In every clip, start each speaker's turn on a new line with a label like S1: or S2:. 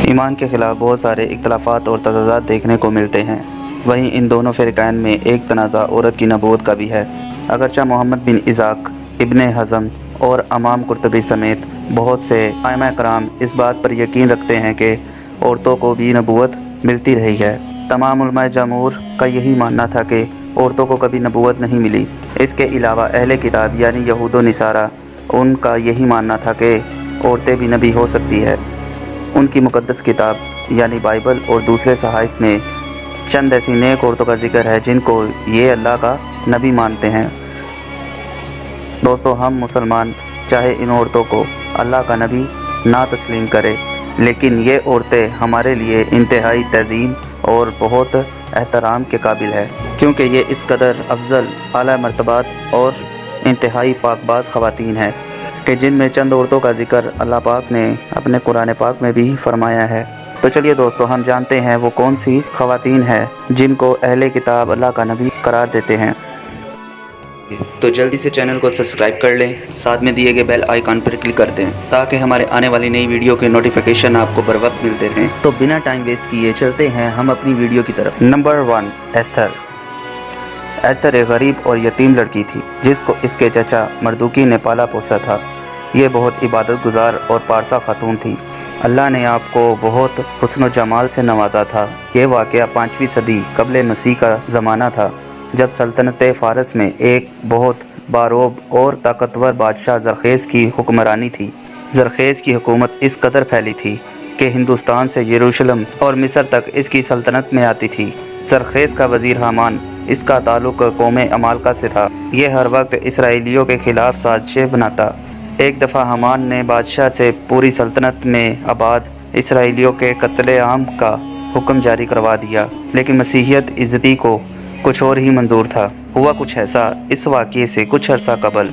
S1: ایمان کے خلاف بہت سارے اختلافات اور تضادات دیکھنے کو ملتے ہیں۔ وہیں ان دونوں فرقین میں ایک تنازع عورت کی نبوت کا بھی ہے۔ اگرچہ محمد بن اسحاق، ابن حزم اور امام قرطبی سمیت بہت سے ائمہ کرام اس بات پر یقین رکھتے ہیں کہ عورتوں کو بھی نبوت ملتی رہی ہے۔ تمام علماء جمہور کا یہی ماننا تھا کہ عورتوں کو کبھی نبوت نہیں ملی۔ اس کے علاوہ اہل کتاب یعنی یہود و نصارہ، ان کا یہی ماننا تھا کہ عورتیں بھی نبی ہو سکتی ہے۔ ان کی مقدس کتاب یعنی بائبل اور دوسرے صحائف میں چند ایسی نیک عورتوں کا ذکر ہے جن کو یہ اللہ کا نبی مانتے ہیں۔ دوستو، ہم مسلمان چاہے ان عورتوں کو اللہ کا نبی نہ تسلیم کرے، لیکن یہ عورتیں ہمارے لیے انتہائی تعظیم اور بہت احترام کے قابل ہے، کیونکہ یہ اس قدر افضل، اعلیٰ مرتبات اور انتہائی پاک باز خواتین ہیں کہ جن میں چند عورتوں کا ذکر اللہ پاک نے اپنے قرآن پاک میں بھی فرمایا ہے۔ تو چلیے دوستو، ہم جانتے ہیں وہ کون سی خواتین ہیں جن کو اہل کتاب اللہ کا نبی قرار دیتے ہیں۔ تو جلدی سے چینل کو سبسکرائب کر لیں، ساتھ میں دیے گئے بیل آئیکن پر کلک کر دیں تاکہ ہمارے آنے والی نئی ویڈیو کے نوٹیفیکیشن آپ کو بر وقت ملتے رہیں۔ تو بنا ٹائم ویسٹ کیے چلتے ہیں ہم اپنی ویڈیو کی طرف۔ Number 1، Esther. ایستھر ایک غریب اور یتیم لڑکی تھی جس کو اس کے چچا مردوکی نے پالا پوسا تھا۔ یہ بہت عبادت گزار اور پارسا خاتون تھی۔ اللہ نے آپ کو بہت حسن و جمال سے نوازا تھا۔ یہ واقعہ 5ویں صدی قبل مسیح کا زمانہ تھا، جب سلطنت فارس میں ایک بہت باروب اور طاقتور بادشاہ زرخیس کی حکمرانی تھی۔ زرخیس کی حکومت اس قدر پھیلی تھی کہ ہندوستان سے یروشلم اور مصر تک اس کی سلطنت میں آتی تھی۔ زرخیس کا وزیر حامان، اس کا تعلق قوم عمالقہ سے تھا۔ یہ ہر وقت اسرائیلیوں کے خلاف سازشیں بناتا۔ ایک دفعہ حامان نے بادشاہ سے پوری سلطنت میں آباد اسرائیلیوں کے قتل عام کا حکم جاری کروا دیا، لیکن مسیحیت عزتی کو کچھ اور ہی منظور تھا۔ ہوا کچھ ایسا، اس واقعے سے کچھ عرصہ قبل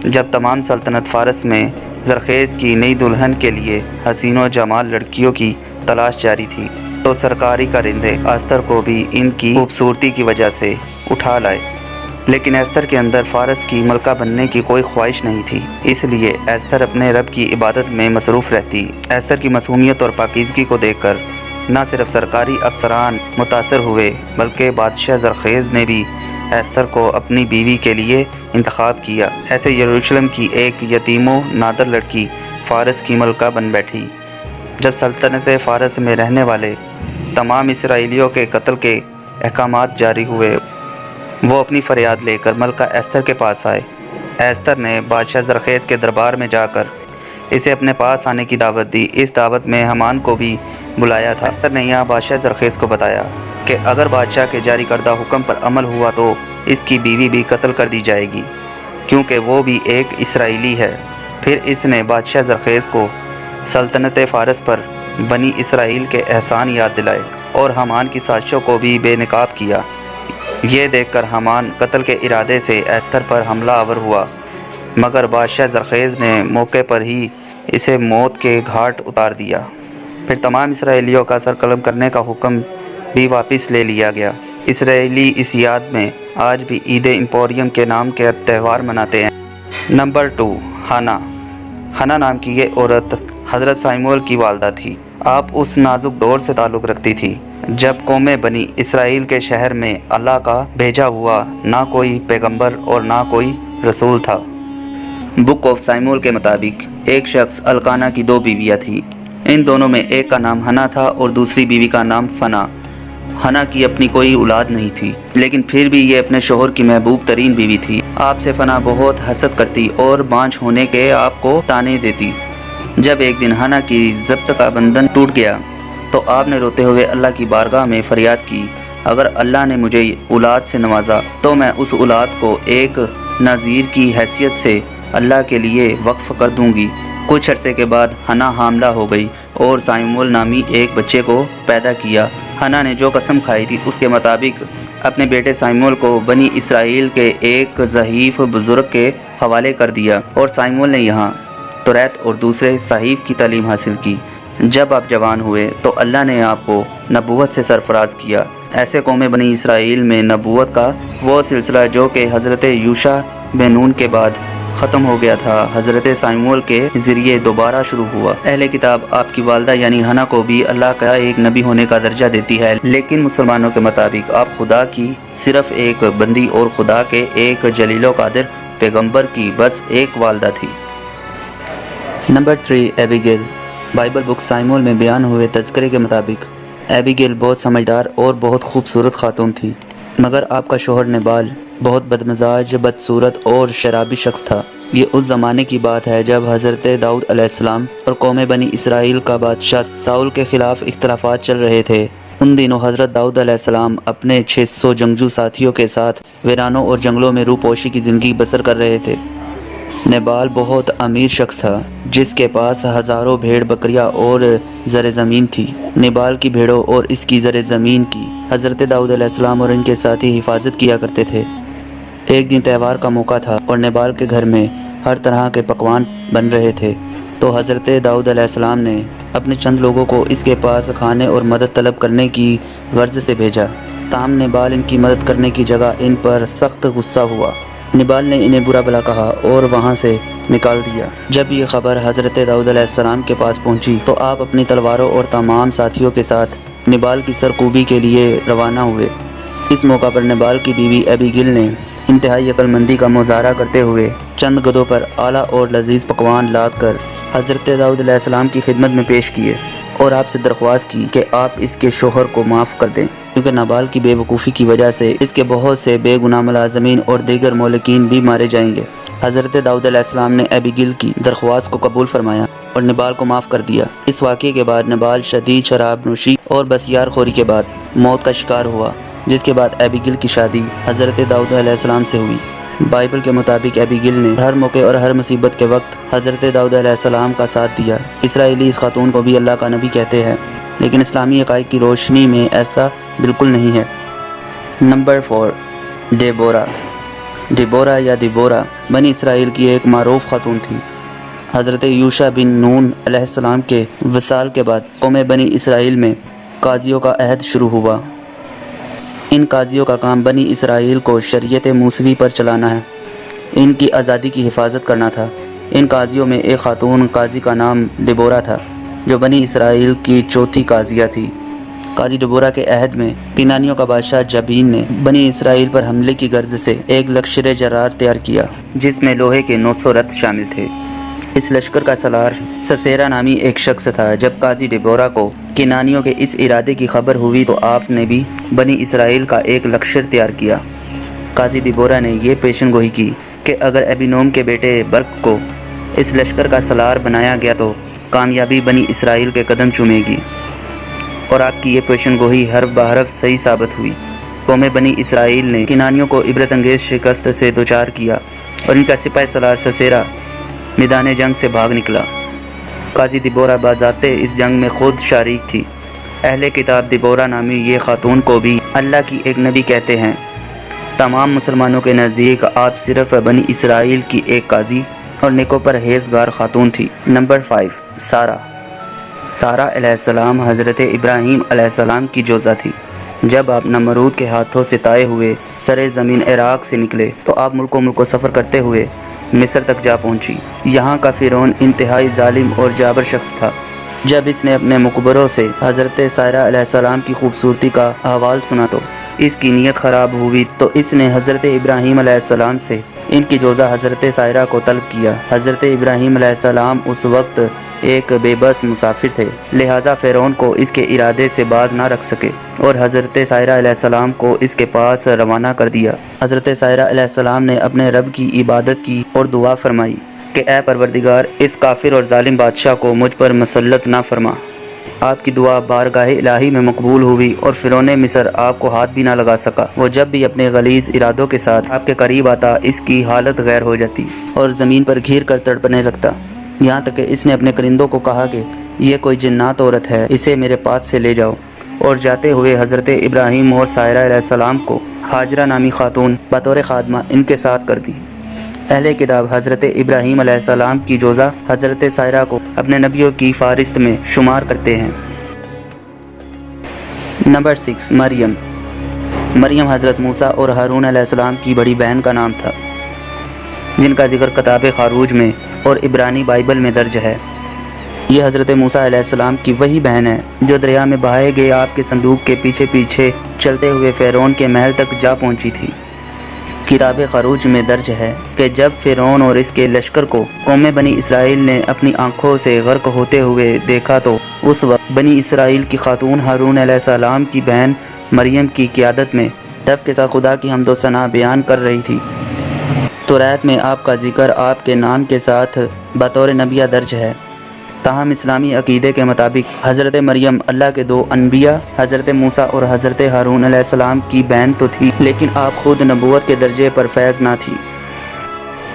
S1: جب تمام سلطنت فارس میں زرخیس کی نئی دلہن کے لیے حسین و جمال لڑکیوں کی تلاش جاری تھی، تو سرکاری کارندے ایستھر کو بھی ان کی خوبصورتی کی وجہ سے اٹھا لائے۔ لیکن ایستھر کے اندر فارس کی ملکہ بننے کی کوئی خواہش نہیں تھی، اس لیے ایستھر اپنے رب کی عبادت میں مصروف رہتی۔ ایستھر کی معصومیت اور پاکیزگی کو دیکھ کر نہ صرف سرکاری افسران متاثر ہوئے، بلکہ بادشاہ زرخیس نے بھی ایستھر کو اپنی بیوی کے لیے انتخاب کیا۔ ایسے یروشلم کی ایک یتیم و نادر لڑکی فارس کی ملکہ بن بیٹھی۔ جب سلطنت فارس میں رہنے والے تمام اسرائیلیوں کے قتل کے احکامات جاری ہوئے، وہ اپنی فریاد لے کر ملکہ ایستھر کے پاس آئے۔ ایستھر نے بادشاہ زرخیس کے دربار میں جا کر اسے اپنے پاس آنے کی دعوت دی۔ اس دعوت میں حامان کو بھی بلایا تھا۔ ایستھر نے یہاں بادشاہ زرخیس کو بتایا کہ اگر بادشاہ کے جاری کردہ حکم پر عمل ہوا تو اس کی بیوی بھی قتل کر دی جائے گی، کیونکہ وہ بھی ایک اسرائیلی ہے۔ پھر اس نے بادشاہ زرخیس کو سلطنت فارس پر بنی اسرائیل کے احسان یاد دلائے اور حامان کی سازشوں کو بھی بے نقاب کیا۔ یہ دیکھ کر حامان قتل کے ارادے سے ایستھر پر حملہ آور ہوا، مگر بادشاہ زرخیس نے موقع پر ہی اسے موت کے گھاٹ اتار دیا۔ پھر تمام اسرائیلیوں کا سر قلم کرنے کا حکم بھی واپس لے لیا گیا۔ اسرائیلی اس یاد میں آج بھی عید امپوریم کے نام کے تہوار مناتے ہیں۔ نمبر 2، ہنا۔ ہنا نام کی یہ عورت حضرت ساموئیل کی والدہ تھی۔ آپ اس نازک دور سے تعلق رکھتی تھی جب قوم بنی اسرائیل کے شہر میں اللہ کا بھیجا ہوا نہ کوئی پیغمبر اور نہ کوئی رسول تھا۔ بک آف ساموئیل کے مطابق ایک شخص الکانہ کی 2 بیویاں تھیں۔ ان دونوں میں ایک کا نام ہنا تھا اور دوسری بیوی کا نام فنا۔ ہنا کی اپنی کوئی اولاد نہیں تھی، لیکن پھر بھی یہ اپنے شوہر کی محبوب ترین بیوی تھی۔ آپ سے فنا بہت حسد کرتی اور بانجھ ہونے کے آپ کو تانے دیتی۔ جب ایک دن ہنا کی ضبط کا بندھن ٹوٹ گیا تو آپ نے روتے ہوئے اللہ کی بارگاہ میں فریاد کی، اگر اللہ نے مجھے اولاد سے نوازا تو میں اس اولاد کو ایک نذیر کی حیثیت سے اللہ کے لیے وقف کر دوں گی۔ کچھ عرصے کے بعد ہنا حاملہ ہو گئی اور ساموئیل نامی ایک بچے کو پیدا کیا۔ ہنا نے جو قسم کھائی تھی اس کے مطابق اپنے بیٹے ساموئیل کو بنی اسرائیل کے ایک ضعیف بزرگ کے حوالے کر دیا، اور ساموئیل نے یہاں توریت اور دوسرے صحائف کی تعلیم حاصل کی۔ جب آپ جوان ہوئے تو اللہ نے آپ کو نبوت سے سرفراز کیا۔ ایسے قوم بنی اسرائیل میں نبوت کا وہ سلسلہ جو کہ حضرت یوشع بن نون کے بعد ختم ہو گیا تھا، حضرت ساموئیل کے ذریعے دوبارہ شروع ہوا۔ اہل کتاب آپ کی والدہ یعنی حنا کو بھی اللہ کا ایک نبی ہونے کا درجہ دیتی ہے، لیکن مسلمانوں کے مطابق آپ خدا کی صرف ایک بندی اور خدا کے ایک جلیل و قادر پیغمبر کی بس ایک والدہ تھی۔ نمبر 3، ایبیگیل۔ بائبل بک ساموئیل میں بیان ہوئے تذکرے کے مطابق ایبیگیل بہت سمجھدار اور بہت خوبصورت خاتون تھی، مگر آپ کا شوہر نبال بہت بدمزاج، بدصورت اور شرابی شخص تھا۔ یہ اس زمانے کی بات ہے جب حضرت داؤد علیہ السلام اور قوم بنی اسرائیل کا بادشاہ ساؤل کے خلاف اختلافات چل رہے تھے۔ ان دنوں حضرت داؤد علیہ السلام اپنے 600 جنگجو ساتھیوں کے ساتھ ویرانوں اور جنگلوں میں روپوشی کی زندگی بسر کر رہے تھے۔ نبال بہت امیر شخص تھا جس کے پاس ہزاروں بھیڑ بکریاں اور زر زمین تھی۔ نبال کی بھیڑوں اور اس کی زر زمین کی حضرت داؤد علیہ السلام اور ان کے ساتھی حفاظت کیا کرتے تھے۔ ایک دن تہوار کا موقع تھا اور نبال کے گھر میں ہر طرح کے پکوان بن رہے تھے، تو حضرت داؤد علیہ السلام نے اپنے چند لوگوں کو اس کے پاس کھانے اور مدد طلب کرنے کی غرض سے بھیجا۔ تاہم نبال ان کی مدد کرنے کی جگہ ان پر سخت غصہ ہوا۔ نبال نے انہیں برا بھلا کہا اور وہاں سے نکال دیا۔ جب یہ خبر حضرت داؤد علیہ السلام کے پاس پہنچی تو آپ اپنی تلواروں اور تمام ساتھیوں کے ساتھ نبال کی سرکوبی کے لیے روانہ ہوئے۔ اس موقع پر نبال کی بیوی ایبیگیل نے انتہائی عقل مندی کا مظاہرہ کرتے ہوئے چند گدوں پر اعلیٰ اور لذیذ پکوان لاد کر حضرت داؤد علیہ السلام کی خدمت میں پیش کیے اور آپ سے درخواست کی کہ آپ اس کے شوہر کو معاف کر دیں، کیونکہ نبال کی بے وقوفی کی وجہ سے اس کے بہت سے بے گناہ ملازمین اور دیگر مولکین بھی مارے جائیں گے۔ حضرت داؤد علیہ السلام نے ایبیگیل کی درخواست کو قبول فرمایا اور نبال کو معاف کر دیا۔ اس واقعے کے بعد نبال شدید شراب نوشی اور بسیار خوری کے بعد موت کا شکار ہوا، جس کے بعد ایبیگیل کی شادی حضرت داؤد علیہ السلام سے ہوئی۔ بائبل کے مطابق ایبیگیل نے ہر موقع اور ہر مصیبت کے وقت حضرت داؤد علیہ السلام کا ساتھ دیا۔ اسرائیلی اس خاتون کو بھی اللہ کا نبی کہتے ہیں، لیکن اسلامی عقائد کی روشنی میں ایسا بالکل نہیں ہے۔ Number 4، Deborah. ڈیبورا یا دیبورا بنی اسرائیل کی ایک معروف خاتون تھی۔ حضرت یوشع بن نون علیہ السلام کے وصال کے بعد قوم بنی اسرائیل میں قاضیوں کا عہد شروع ہوا۔ ان قاضیوں کا کام بنی اسرائیل کو شریعت موسوی پر چلانا ہے، ان کی آزادی کی حفاظت کرنا تھا۔ ان قاضیوں میں ایک خاتون قاضی کا نام ڈیبورا تھا، جو بنی اسرائیل کی چوتھی قاضیہ تھی۔ قاضی ڈیبورا کے عہد میں کنانیوں کا بادشاہ جبین نے بنی اسرائیل پر حملے کی غرض سے ایک لشکر جرار تیار کیا، جس میں لوہے کے 900 رتھ شامل تھے۔ اس لشکر کا سالار سسیرا نامی ایک شخص تھا۔ جب قاضی ڈیبورا کو کنانیوں کے اس ارادے کی خبر ہوئی تو آپ نے بھی بنی اسرائیل کا ایک لشکر تیار کیا۔ قاضی ڈیبورا نے یہ پیشن گوئی کی کہ اگر ابینوم کے بیٹے برق کو اس لشکر کا سالار بنایا گیا تو کامیابی بنی اسرائیل کے قدم چومے گی، اور آپ کی یہ پیشن گوئی حرف بحرف صحیح ثابت ہوئی۔ قوم بنی اسرائیل نے کنانیوں کو عبرت انگیز شکست سے دوچار کیا اور ان کا سپاہ سالار سسیرا میدان جنگ سے بھاگ نکلا۔ قاضی دیبورا بذات اس جنگ میں خود شریک تھی۔ اہل کتاب دیبورا نامی یہ خاتون کو بھی اللہ کی ایک نبی کہتے ہیں۔ تمام مسلمانوں کے نزدیک آپ صرف بنی اسرائیل کی ایک قاضی اور نیکو پرہیزگار خاتون تھی۔ نمبر 5، سارہ۔ سارہ علیہ السلام حضرت ابراہیم علیہ السلام کی جوزہ تھی۔ جب آپ نمرود کے ہاتھوں سے طائے ہوئے سرے زمین عراق سے نکلے تو آپ ملکوں ملکوں سفر کرتے ہوئے مصر تک جا پہنچی۔ یہاں کا فرعون انتہائی ظالم اور جابر شخص تھا۔ جب اس نے اپنے مقبروں سے حضرت سارہ علیہ السلام کی خوبصورتی کا احوال سنا تو اس کی نیت خراب ہوئی، تو اس نے حضرت ابراہیم علیہ السلام سے ان کی جوزہ حضرت سائرہ کو طلب کیا۔ حضرت ابراہیم علیہ السلام اس وقت ایک بے بس مسافر تھے، لہٰذا فرعون کو اس کے ارادے سے باز نہ رکھ سکے اور حضرت سائرہ علیہ السلام کو اس کے پاس روانہ کر دیا۔ حضرت سائرہ علیہ السلام نے اپنے رب کی عبادت کی اور دعا فرمائی کہ اے پروردگار، اس کافر اور ظالم بادشاہ کو مجھ پر مسلط نہ فرما۔ آپ کی دعا بارگاہ الہی میں مقبول ہوئی اور فرعون مصر آپ کو ہاتھ بھی نہ لگا سکا۔ وہ جب بھی اپنے غلیظ ارادوں کے ساتھ آپ کے قریب آتا، اس کی حالت غیر ہو جاتی اور زمین پر گھیر کر تڑپنے لگتا، یہاں تک کہ اس نے اپنے کرندوں کو کہا کہ یہ کوئی جنات عورت ہے، اسے میرے پاس سے لے جاؤ، اور جاتے ہوئے حضرت ابراہیم اور سائرہ علیہ السلام کو ہاجرہ نامی خاتون بطور خادمہ ان کے ساتھ کر دی۔ اہل کتاب حضرت ابراہیم علیہ السلام کی جوزہ حضرت سائرہ کو اپنے نبیوں کی فہرست میں شمار کرتے ہیں۔ نمبر 6، مریم۔ مریم حضرت موسیٰ اور ہارون علیہ السلام کی بڑی بہن کا نام تھا۔ جن کا ذکر کتاب خروج میں اور عبرانی بائبل میں درج ہے۔ یہ حضرت موسیٰ علیہ السلام کی وہی بہن ہے جو دریا میں بہائے گئے آپ کے صندوق کے پیچھے پیچھے چلتے ہوئے فرعون کے محل تک جا پہنچی تھی۔ کتاب خروج میں درج ہے کہ جب فرعون اور اس کے لشکر کو قوم بنی اسرائیل نے اپنی آنکھوں سے غرق ہوتے ہوئے دیکھا تو اس وقت بنی اسرائیل کی خاتون ہارون علیہ السلام کی بہن مریم کی قیادت میں ڈف کے ساتھ خدا کی حمد و ثنا بیان کر رہی تھی۔ توریت میں آپ کا ذکر آپ کے نام کے ساتھ بطور نبیہ درج ہے۔ تاہم اسلامی عقیدے کے مطابق حضرت مریم اللہ کے دو انبیاء حضرت موسیٰ اور حضرت ہارون علیہ السلام کی بہن تو تھی، لیکن آپ خود نبوت کے درجے پر فیض نہ تھی۔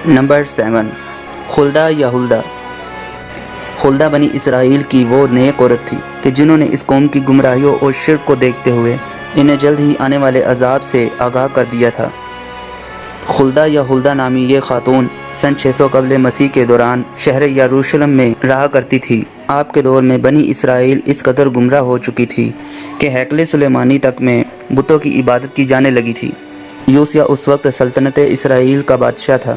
S1: نمبر 7، خلدہ یا ہلدہ۔ خلدہ بنی اسرائیل کی وہ نیک عورت تھی کہ جنہوں نے اس قوم کی گمراہیوں اور شرک کو دیکھتے ہوئے انہیں جلد ہی آنے والے عذاب سے آگاہ کر دیا تھا۔ خلدہ یا ہلدہ نامی یہ خاتون سن 600 قبل مسیح کے دوران شہر یروشلم میں رہا کرتی تھی۔ آپ کے دور میں بنی اسرائیل اس قدر گمراہ ہو چکی تھی کہ ہیکل سلیمانی تک میں بتوں کی عبادت کی جانے لگی تھی۔ یوسیہ اس وقت سلطنت اسرائیل کا بادشاہ تھا۔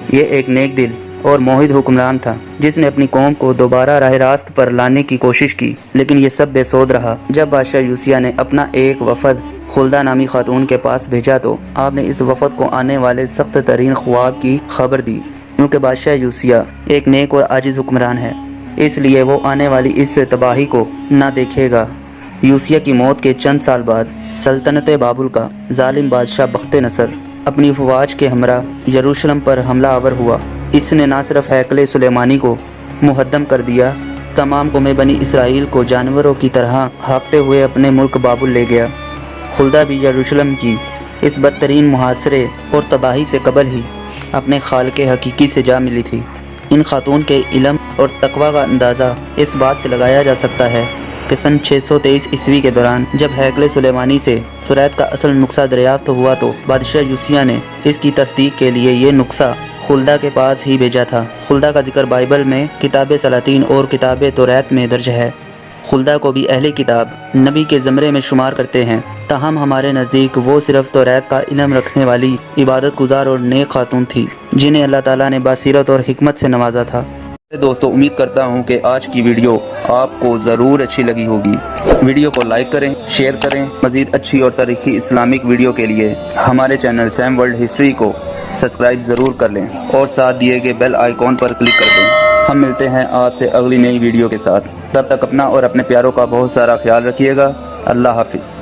S1: یہ ایک نیک دل اور موحد حکمران تھا جس نے اپنی قوم کو دوبارہ راہ راست پر لانے کی کوشش کی، لیکن یہ سب بے سود رہا۔ جب بادشاہ یوسیہ نے اپنا ایک وفد خلدہ نامی خاتون کے پاس بھیجا تو آپ نے اس وفد کو آنے والے سخت ترین خواب کی خبر دی، کیونکہ بادشاہ یوسیہ ایک نیک اور عاجز حکمران ہے، اس لیے وہ آنے والی اس تباہی کو نہ دیکھے گا۔ یوسیہ کی موت کے چند سال بعد سلطنت بابل کا ظالم بادشاہ بخت نصر اپنی افواج کے ہمراہ یروشلم پر حملہ آور ہوا۔ اس نے نہ صرف ہیکل سلیمانی کو مہدم کر دیا، تمام قوم بنی اسرائیل کو جانوروں کی طرح ہانپتے ہوئے اپنے ملک بابل لے گیا۔ خلدہ بھی یروشلم کی اس بدترین محاصرے اور تباہی سے قبل ہی اپنے خالق حقیقی سے جا ملی تھی۔ ان خاتون کے علم اور تقوی کا اندازہ اس بات سے لگایا جا سکتا ہے کہ سن 623 عیسوی کے دوران جب ہیکل سلیمانی سے توریت کا اصل نسخہ دریافت ہوا تو بادشاہ یوسیہ نے اس کی تصدیق کے لیے یہ نسخہ خلدہ کے پاس ہی بھیجا تھا۔ خلدہ کا ذکر بائبل میں کتاب سلاطین اور کتاب توریت میں درج ہے۔ خلدہ کو بھی اہل کتاب نبی کے زمرے میں شمار کرتے ہیں، تاہم ہمارے نزدیک وہ صرف توریت کا علم رکھنے والی عبادت گزار اور نیک خاتون تھی جنہیں اللہ تعالیٰ نے بصیرت اور حکمت سے نوازا تھا۔ دوستو، امید کرتا ہوں کہ آج کی ویڈیو آپ کو ضرور اچھی لگی ہوگی۔ ویڈیو کو لائک کریں، شیئر کریں۔ مزید اچھی اور تاریخی اسلامک ویڈیو کے لیے ہمارے چینل سیم ورلڈ ہسٹری کو سبسکرائب ضرور کر لیں اور ساتھ دیے گئے بیل آئیکن پر کلک کر دیں۔ ہم ملتے ہیں آپ سے اگلی نئی ویڈیو کے ساتھ۔ تب تک اپنا اور اپنے پیاروں کا بہت سارا خیال رکھیے گا۔ اللہ حافظ۔